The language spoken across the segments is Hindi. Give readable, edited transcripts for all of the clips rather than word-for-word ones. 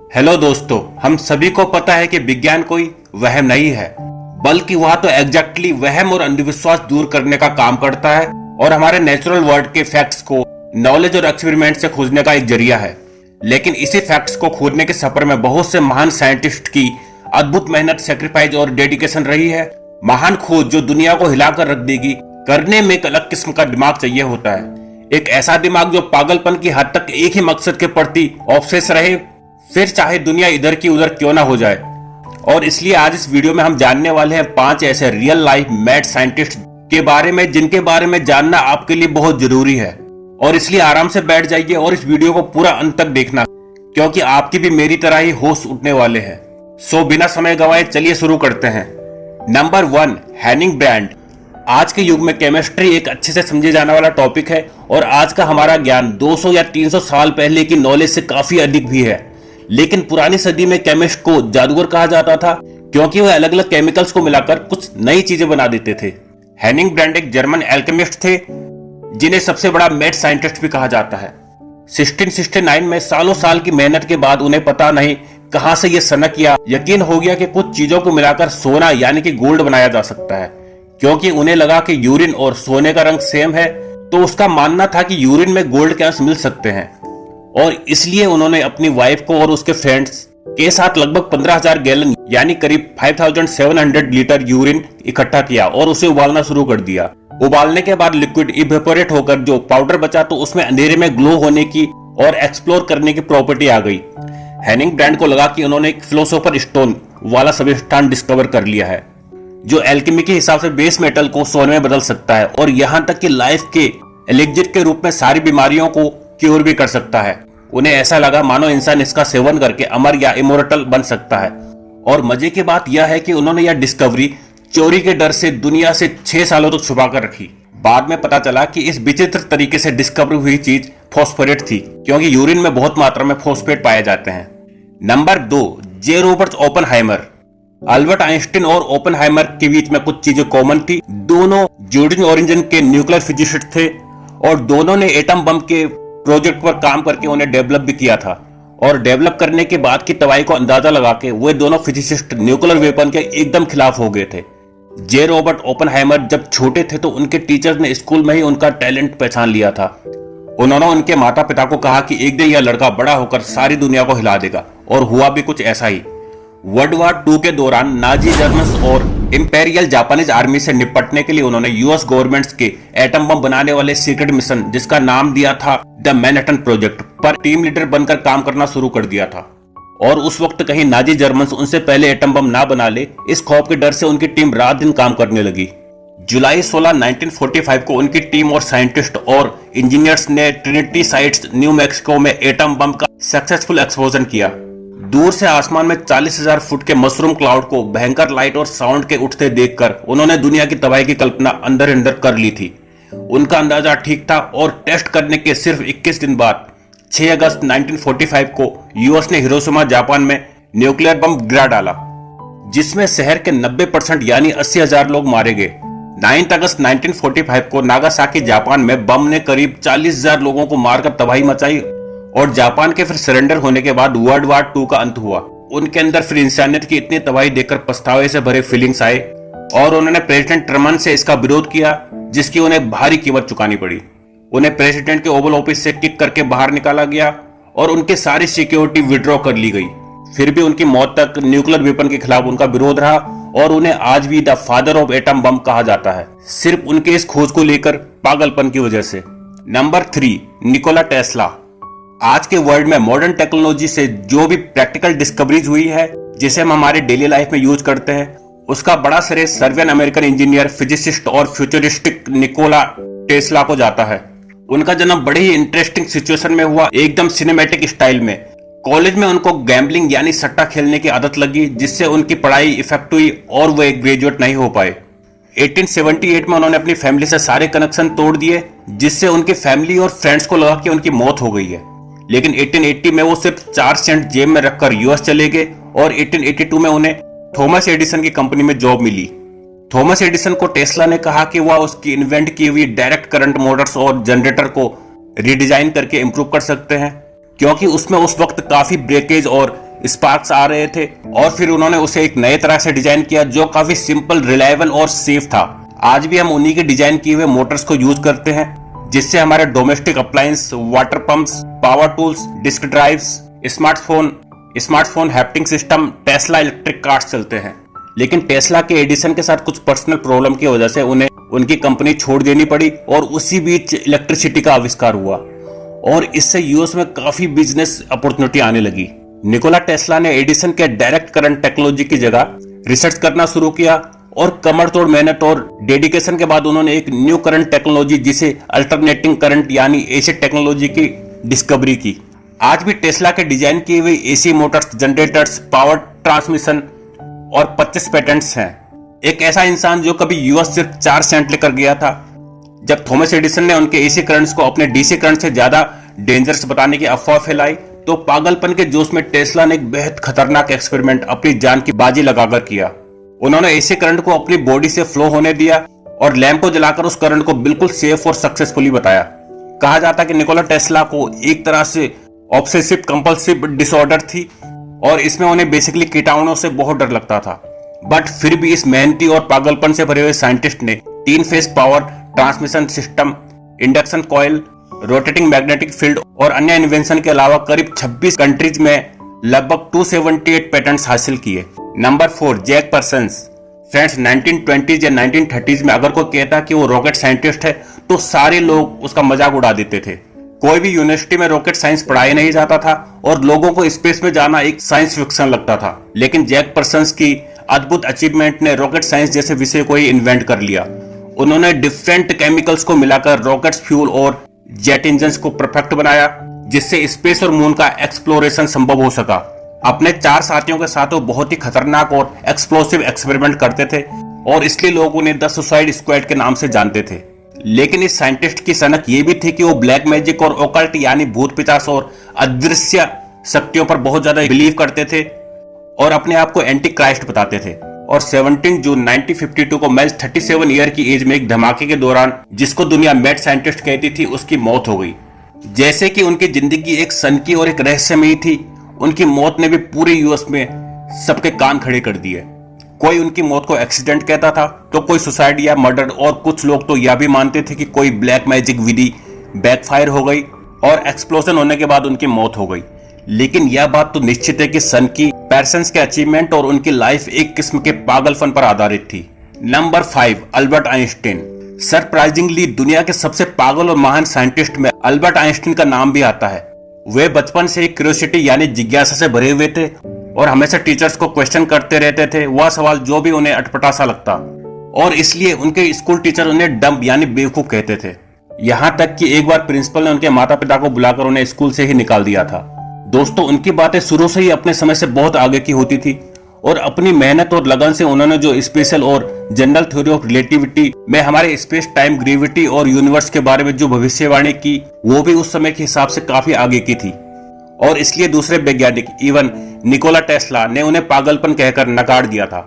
हेलो दोस्तों, हम सभी को पता है कि विज्ञान कोई वहम नहीं है, बल्कि वह तो एग्जैक्टली वहम और अंधविश्वास दूर करने का काम करता है और हमारे नेचुरल वर्ल्ड के फैक्ट्स को नॉलेज और एक्सपेरिमेंट से खोजने का एक जरिया है। लेकिन इसी फैक्ट्स को खोजने के सफर में बहुत से महान साइंटिस्ट की अद्भुत मेहनत, सेक्रीफाइस और डेडिकेशन रही है। महान खोज जो दुनिया को हिलाकर रख देगी, करने में एक अलग किस्म का दिमाग चाहिए होता है। एक ऐसा दिमाग जो पागलपन की हद तक एक ही मकसद के प्रति ऑब्सेस रहे, फिर चाहे दुनिया इधर की उधर क्यों ना हो जाए। और इसलिए आज इस वीडियो में हम जानने वाले हैं 5 ऐसे रियल लाइफ मैड साइंटिस्ट के बारे में जिनके बारे में जानना आपके लिए बहुत जरूरी है। और इसलिए आराम से बैठ जाइए और इस वीडियो को पूरा अंत तक देखना, क्योंकि आपकी भी मेरी तरह ही होश उठने वाले हैं। सो बिना समय गंवाए चलिए शुरू करते हैं। नंबर 1, हैनिंग ब्रैंड। आज के युग में केमिस्ट्री एक अच्छे से समझे जाने वाला टॉपिक है और आज का हमारा ज्ञान 200 या 300 साल पहले की नॉलेज से काफी अधिक भी है। लेकिन पुरानी सदी में केमिस्ट को जादूगर कहा जाता था, क्योंकि वह अलग अलग केमिकल्स को मिलाकर कुछ नई चीजें बना देते थे। हैनिंग ब्रैंड एक जर्मन एल्केमिस्ट थे, जिन्हें सबसे बड़ा मैड साइंटिस्ट भी कहा जाता है। 1669 में सालों साल की मेहनत के बाद उन्हें पता नहीं कहां से यह सनक या यकीन हो गया कि कुछ चीजों को मिलाकर सोना यानी कि गोल्ड बनाया जा सकता है। क्योंकि उन्हें लगा कि यूरिन और सोने का रंग सेम है, तो उसका मानना था कि यूरिन में गोल्ड के अंश मिल सकते हैं। और इसलिए उन्होंने अपनी वाइफ को और उसके फ्रेंड्स के साथ लगभग 15,000 गैलन यानी करीब 5,700 लीटर यूरिन इकट्ठा किया और उसे उबालना शुरू कर दिया। उबालने के बाद लिक्विड इवेपोरेट होकर जो पाउडर बचा, तो उसमें अंधेरे में ग्लो होने की और एक्सप्लोर करने की प्रॉपर्टी आ गई। हैनिंग ब्रैंड को लगा कि उन्होंने एक फिलोसोफर स्टोन वाला सब्सटेंस डिस्कवर कर लिया है, जो एल्केमी के हिसाब से बेस मेटल को सोने में बदल सकता है और यहां तक कि लाइफ के एलिक्सिर के रूप में सारी बीमारियों को क्योर भी कर सकता है। उन्हें ऐसा लगा मानो इंसान इसका सेवन करके अमर या इमोर्टल बन सकता है। और मजे की बात यह है कि उन्होंने यह डिस्कवरी चोरी के डर से दुनिया से 6 सालों तक छुपा कर रखी। बाद में पता चला कि इस विचित्र तरीके से डिस्कवर हुई चीज फॉस्फेट थी, क्योंकि यूरिन में बहुत मात्रा में फॉस्फेट पाए जाते हैं। नंबर 2, जे रॉबर्ट ओपेनहाइमर। अल्बर्ट आइंस्टीन और ओपेनहाइमर के बीच में कुछ चीजें कॉमन थी। दोनों जॉर्जियन ओरिजिन के न्यूक्लियर फिजिसिस्ट थे और दोनों ने एटम बम के प्रोजेक्ट पर काम करके उन्हें डेवलप भी किया था। और डेवलप करने के बाद की तबाही को अंदाजा लगा के वे दोनों फिजिसिस्ट न्यूक्लियर वेपन के एकदम खिलाफ हो गए थे। जे रॉबर्ट ओपेनहाइमर जब छोटे थे तो उनके टीचर्स ने स्कूल में ही उनका टैलेंट पहचान लिया था। उन्होंने उनके माता पिता को कहा कि एक दिन यह लड़का बड़ा होकर सारी दुनिया को हिला देगा, और हुआ भी कुछ ऐसा ही। वर्ल्ड वार 2 के दौरान नाजी जर्मन और इंपेरियल जापानीज आर्मी से निपटने के लिए उन्होंने यूएस गवर्नमेंट के एटम बम बनाने वाले सीक्रेट मिशन, जिसका नाम दिया था द मैनहट्टन प्रोजेक्ट, पर टीम लीडर बनकर काम करना शुरू कर दिया था। और उस वक्त कहीं नाजी जर्मन उनसे पहले एटम बम ना बना ले, इस खौफ के डर से उनकी टीम रात दिन काम करने लगी। जुलाई 16, 1945 को उनकी टीम और साइंटिस्ट और इंजीनियर्स ने ट्रिनिटी साइट्स, न्यू मैक्सिको में एटम बम का सक्सेसफुल एक्सप्लोजन किया। दूर से आसमान में 40,000 फुट के मशरूम क्लाउड को भयंकर लाइट और साउंड के उठते देखकर उन्होंने दुनिया की तबाही की कल्पना अंदर अंदर कर ली थी। उनका अंदाजा ठीक था और टेस्ट करने के सिर्फ 21 दिन बाद 6 अगस्त 1945 को यूएस ने हिरोशिमा जापान में न्यूक्लियर बम गिरा डाला, जिसमें शहर के 90% यानी 80,000 लोग मारे गए। 9 अगस्त 1945 को नागासाकी जापान में बम ने करीब 40,000 लोगों को मारकर तबाही मचाई और जापान के फिर सरेंडर होने के बाद वर्ल्ड वार 2 का अंत हुआ। उनके अंदर फिर इंसानियत की इतनी तबाही देखकर पछतावे से भरे फीलिंग्स आए और उन्होंने प्रेसिडेंट ट्रुमन से इसका विरोध किया, जिसकी उन्हें भारी कीमत चुकानी पड़ी। उन्हें प्रेसिडेंट के ओवल ऑफिस से किक करके बाहर निकाला गया और उनके सारी सिक्योरिटी विड्रॉ कर ली गई। फिर भी उनकी मौत तक न्यूक्लियर वेपन के खिलाफ उनका विरोध रहा और उन्हें आज भी the father of atom bomb कहा जाता है, सिर्फ उनके इस खोज को लेकर पागलपन की वजह से। Number 3, Nikola Tesla. आज के वर्ल्ड में मॉडर्न टेक्नोलॉजी से जो भी प्रैक्टिकल डिस्कवरीज हुई है, जिसे हम हमारे डेली लाइफ में यूज करते हैं, उसका बड़ा श्रेय सर्बियन अमेरिकन इंजीनियर, फिजिसिस्ट और फ्यूचरिस्टिक निकोला टेस्ला को जाता है। उनका जन्म बड़े ही इंटरेस्टिंग सिचुएशन में हुआ, एकदम सिनेमैटिक स्टाइल में। कॉलेज में उनको गैम्बलिंग यानी सट्टा खेलने की आदत लगी, जिससे उनकी पढ़ाई इफेक्ट हुई और वो एक ग्रेजुएट नहीं हो पाए। 1878 में उन्होंने अपनी फैमिली से सारे कनेक्शन तोड़ दिए, जिससे उनकी फैमिली और फ्रेंड्स को लगा कि उनकी मौत हो गई है। लेकिन 1880 में वो सिर्फ 4 सेंट जेब में रखकर यूएस चले गए और 1882 में उन्हें थॉमस एडिसन की कंपनी में जॉब मिली। थॉमस एडिसन को टेस्ला ने कहा कि वह उसकी इन्वेंट की हुई डायरेक्ट करंट मोटर्स और जनरेटर को रिडिजाइन करके इंप्रूव कर सकते हैं, क्योंकि उसमें उस वक्त काफी ब्रेकेज और स्पार्क्स आ रहे थे और फिर उन्होंने उसे एक नए तरह से डिजाइन किया जो काफी सिंपल, रिलायबल और सेफ था। आज भी हम उन्हीं के डिजाइन किए हुए मोटर्स को यूज करते हैं, जिससे हमारे domestic appliance, water pumps, power tools, disk drives, smartphone, haptic system, Tesla electric cars चलते हैं। लेकिन टेस्ला के एडिसन के साथ कुछ पर्सनल प्रॉब्लम की वजह से उन्हें उनकी कंपनी छोड़ देनी पड़ी और उसी बीच इलेक्ट्रिसिटी का आविष्कार हुआ और इससे यूएस में काफी बिजनेस अपॉर्चुनिटी आने लगी। निकोला टेस्ला ने एडिसन के डायरेक्ट करंट टेक्नोलॉजी की जगह रिसर्च करना शुरू किया और कमर तोड़ मेहनत और डेडिकेशन के बाद उन्होंने एक न्यू करंट टेक्नोलॉजी जिसे अल्टरनेटिंग करंट यानी एसी टेक्नोलॉजी की डिस्कवरी की। आज भी टेस्ला के डिजाइन किए हुए AC Motors, generators, power transmission और 25 पेटेंट्स हैं। एक ऐसा इंसान जो कभी यूएस सिर्फ 4 सेंट लेकर गया था। जब थॉमस एडिसन ने उनके एसी करंट्स को अपने डीसी करंट से ज्यादा डेंजरस बताने की अफवाह फैलाई तो पागलपन के जोश में टेस्ला ने एक बेहद खतरनाक एक्सपेरिमेंट अपनी जान की बाजी लगाकर किया। उन्होंने एसी करंट को अपनी बॉडी से फ्लो होने दिया और लैंप को जलाकर उस करंट को बिल्कुल सेफ और सक्सेसफुली बताया। कहा जाता है कि निकोला टेस्ला को एक तरह से ऑब्सेसिव कंपल्सिव डिसऑर्डर थी और इसमें उन्हें बेसिकली कीटाणुओं से बहुत डर लगता था। बट फिर भी इस मेहनती और पागलपन से भरे हुए साइंटिस्ट ने 3 phase power transmission system, induction coil, rotating magnetic field और अन्य इन्वेंशन के अलावा करीब 26 कंट्रीज में लगभग 278 पेटेंट्स हासिल किए। Number 4, Jack persons. Friends, 1920s या 1930s में अगर कोई कहता कि वो रॉकेट साइंटिस्ट है तो सारे लोग उसका मजाक उड़ा देते थे। कोई भी यूनिवर्सिटी में रॉकेट साइंस पढ़ाया नहीं जाता था और लोगों को स्पेस में जाना एक साइंस फिक्शन लगता था। लेकिन जैक पर्सन्स की अद्भुत अचीवमेंट ने रॉकेट साइंस जैसे विषय को ही इन्वेंट कर लिया। उन्होंने डिफरेंट केमिकल्स को मिलाकर रॉकेट्स, फ्यूल और जेट इंजन्स को परफेक्ट बनाया, जिससे स्पेस और मून का एक्सप्लोरेशन संभव हो सका। अपने 4 साथियों के साथ वो बहुत ही खतरनाक और एक्सप्लोसिव एक्सपेरिमेंट करते थे और इसलिए लोग उन्हें द सुसाइड स्क्वाड के नाम से जानते थे। लेकिन इस साइंटिस्ट की सनक ये भी थी कि वो ब्लैक मैजिक और ओकल्ट यानी भूत पिशाच और अदृश्य शक्तियों पर बहुत ज्यादा बिलीव करते थे और अपने आप को एंटी क्राइस्ट बताते थे। और 17 जून 1952 को मैच 37 ईयर की एज में एक धमाके के दौरान, जिसको दुनिया मैड साइंटिस्ट कहती थी, उसकी मौत हो गई। जैसे कि उनकी जिंदगी एक सनकी और एक रहस्यमयी थी, उनकी मौत ने भी पूरे यूएस में सबके कान खड़े कर दिए। कोई उनकी मौत को एक्सीडेंट कहता था तो कोई सुसाइड या मर्डर और कुछ लोग तो यह भी मानते थे कि कोई ब्लैक मैजिक विधि बैकफायर हो गई और एक्सप्लोजन होने के बाद उनकी मौत हो गई। लेकिन यह बात तो निश्चित है कि सनकी पर्सन्स के अचीवमेंट और उनकी लाइफ एक किस्म के पागलपन पर आधारित थी। Number 5, Albert Einstein. सरप्राइजिंगली दुनिया के सबसे पागल और महान साइंटिस्ट में अल्बर्ट आइंस्टीन का नाम भी आता है। वे बचपन से ही क्यूरियोसिटी यानी जिज्ञासा से भरे हुए थे और हमेशा टीचर्स को क्वेश्चन करते रहते थे, वह सवाल जो भी उन्हें अटपटा सा लगता, और इसलिए उनके स्कूल टीचर उन्हें डम्ब यानी बेवकूफ कहते थे। यहाँ तक कि एक बार प्रिंसिपल ने उनके माता पिता को बुलाकर उन्हें स्कूल से ही निकाल दिया था। दोस्तों, उनकी बातें शुरू से ही अपने समय से बहुत आगे की होती थी और अपनी मेहनत और लगन से उन्होंने जो स्पेशल और जनरल थ्योरी ऑफ रिलेटिविटी में हमारे स्पेस टाइम, ग्रेविटी और यूनिवर्स के बारे में जो भविष्यवाणी की, वो भी उस समय के हिसाब से काफी आगे की थी और इसलिए दूसरे वैज्ञानिक, इवन निकोला टेस्ला ने उन्हें पागलपन कहकर नकार दिया था।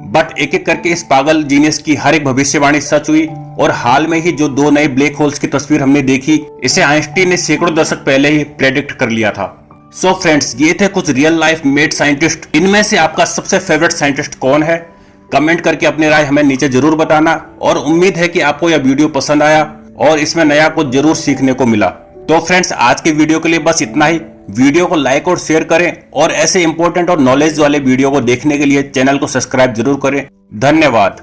बट एक एक करके इस पागल जीनियस की हर एक भविष्यवाणी सच हुई और हाल में ही जो 2 नए ब्लैक होल्स की तस्वीर हमने देखी, इसे आइंस्टीन ने सैकड़ों दशक पहले ही प्रेडिक्ट कर लिया था। सो फ्रेंड्स, ये थे कुछ रियल लाइफ मेड साइंटिस्ट। इनमें से आपका सबसे फेवरेट साइंटिस्ट कौन है? कमेंट करके अपनी राय हमें नीचे जरूर बताना और उम्मीद है कि आपको यह वीडियो पसंद आया और इसमें नया कुछ जरूर सीखने को मिला। तो फ्रेंड्स, आज के वीडियो के लिए बस इतना ही। वीडियो को लाइक और शेयर करें और ऐसे इंपॉर्टेंट और नॉलेज वाले वीडियो को देखने के लिए चैनल को सब्सक्राइब जरूर करें। धन्यवाद।